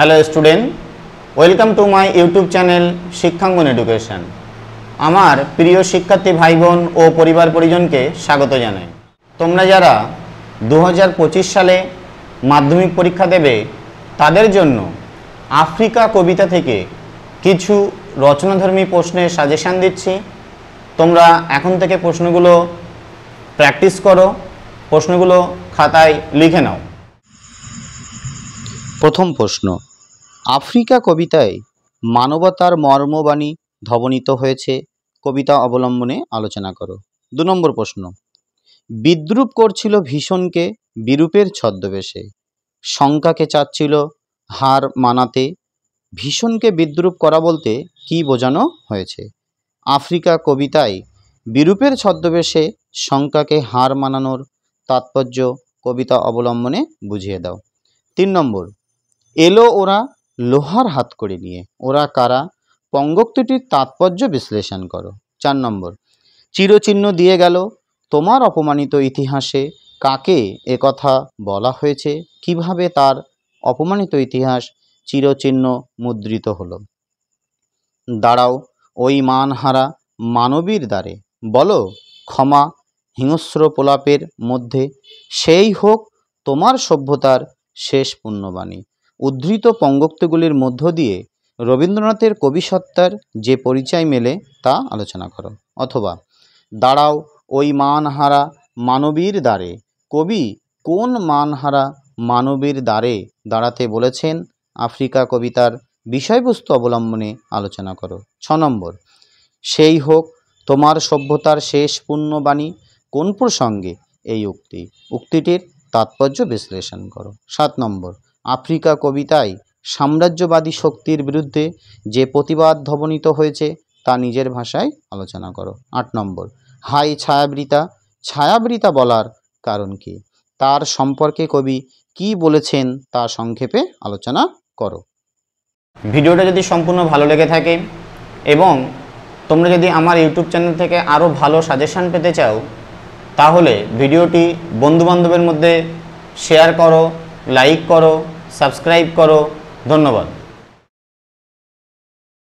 Hello student, welcome to my YouTube channel Shikshangan education. আমার প্রিয় শিক্ষার্থী ভাই বোন ও পরিবার পরিজনকে স্বাগত জানাই। তোমরা যারা 2025 সালে মাধ্যমিক পরীক্ষা দেবে তাদের জন্য আফ্রিকা কবিতা থেকে কিছু রচনাধর্মী প্রশ্নের সাজেশান দিচ্ছি। তোমরা এখন থেকে প্রশ্নগুলো প্র্যাকটিস করো, প্রশ্নগুলো খাতায় লিখে নাও। প্রথম প্রশ্ন, আফ্রিকা কবিতায় মানবতার মর্মবাণী ধ্বনিত হয়েছে, কবিতা অবলম্বনে আলোচনা করো। 2 নম্বর প্রশ্ন, বিদ্রূপ করছিল ভীষণকে বিরূপের ছদ্মবেশে, শঙ্কাকে চাচ্ছিল হার মানাতে, ভীষণকে বিদ্রূপ করা বলতে কি বোঝানো হয়েছে? আফ্রিকা কবিতায় বিরূপের ছদ্মবেশে শঙ্কাকে হার মানানোর তাৎপর্য কবিতা অবলম্বনে বুঝিয়ে দাও। 3 নম্বর, এলো ওরা লোহার হাত করে নিয়ে, ওরা কারা? পঙ্গক্তিটির তাৎপর্য বিশ্লেষণ করো। 4 নম্বর, চিরচিহ্ন দিয়ে গেল তোমার অপমানিত ইতিহাসে, কাকে একথা বলা হয়েছে? কিভাবে তার অপমানিত ইতিহাস চিরচিহ্ন মুদ্রিত হলো? দাঁড়াও ওই মানহারা মানবীর দ্বারে, বলো ক্ষমা হিংস্র প্রলাপের মধ্যে, সেই হোক তোমার সভ্যতার শেষ পুণ্যবাণী। উদ্ধৃত পঙ্গক্তিগুলির মধ্য দিয়ে রবীন্দ্রনাথের কবিসত্তার যে পরিচয় মেলে তা আলোচনা করো। অথবা দাঁড়াও ওই মানহারা মানবীর দ্বারে, কবি কোন মানহারা মানবীর দ্বারে দাঁড়াতে বলেছেন? আফ্রিকা কবিতার বিষয়বস্তু অবলম্বনে আলোচনা করো। 6 নম্বর, সেই হোক তোমার সভ্যতার শেষ পুণ্যবাণী, কোন প্রসঙ্গে এই উক্তি? উক্তিটির তাৎপর্য বিশ্লেষণ করো। 7 নম্বর, আফ্রিকা কবিতায় সাম্রাজ্যবাদী শক্তির বিরুদ্ধে যে প্রতিবাদ ধ্বনিত হয়েছে তা নিজের ভাষায় আলোচনা করো। 8 নম্বর, হাই ছায়াবৃতা, ছায়াবৃতা বলার কারণ কি? তার সম্পর্কে কবি কি বলেছেন তা সংক্ষেপে আলোচনা করো। ভিডিওটা যদি সম্পূর্ণ ভালো লেগে থাকে এবং তোমরা যদি আমার ইউটিউব চ্যানেল থেকে আরও ভালো সাজেশান পেতে চাও তাহলে ভিডিওটি বন্ধুবান্ধবের মধ্যে শেয়ার করো, লাইক করো, সাবস্ক্রাইব করো। ধন্যবাদ।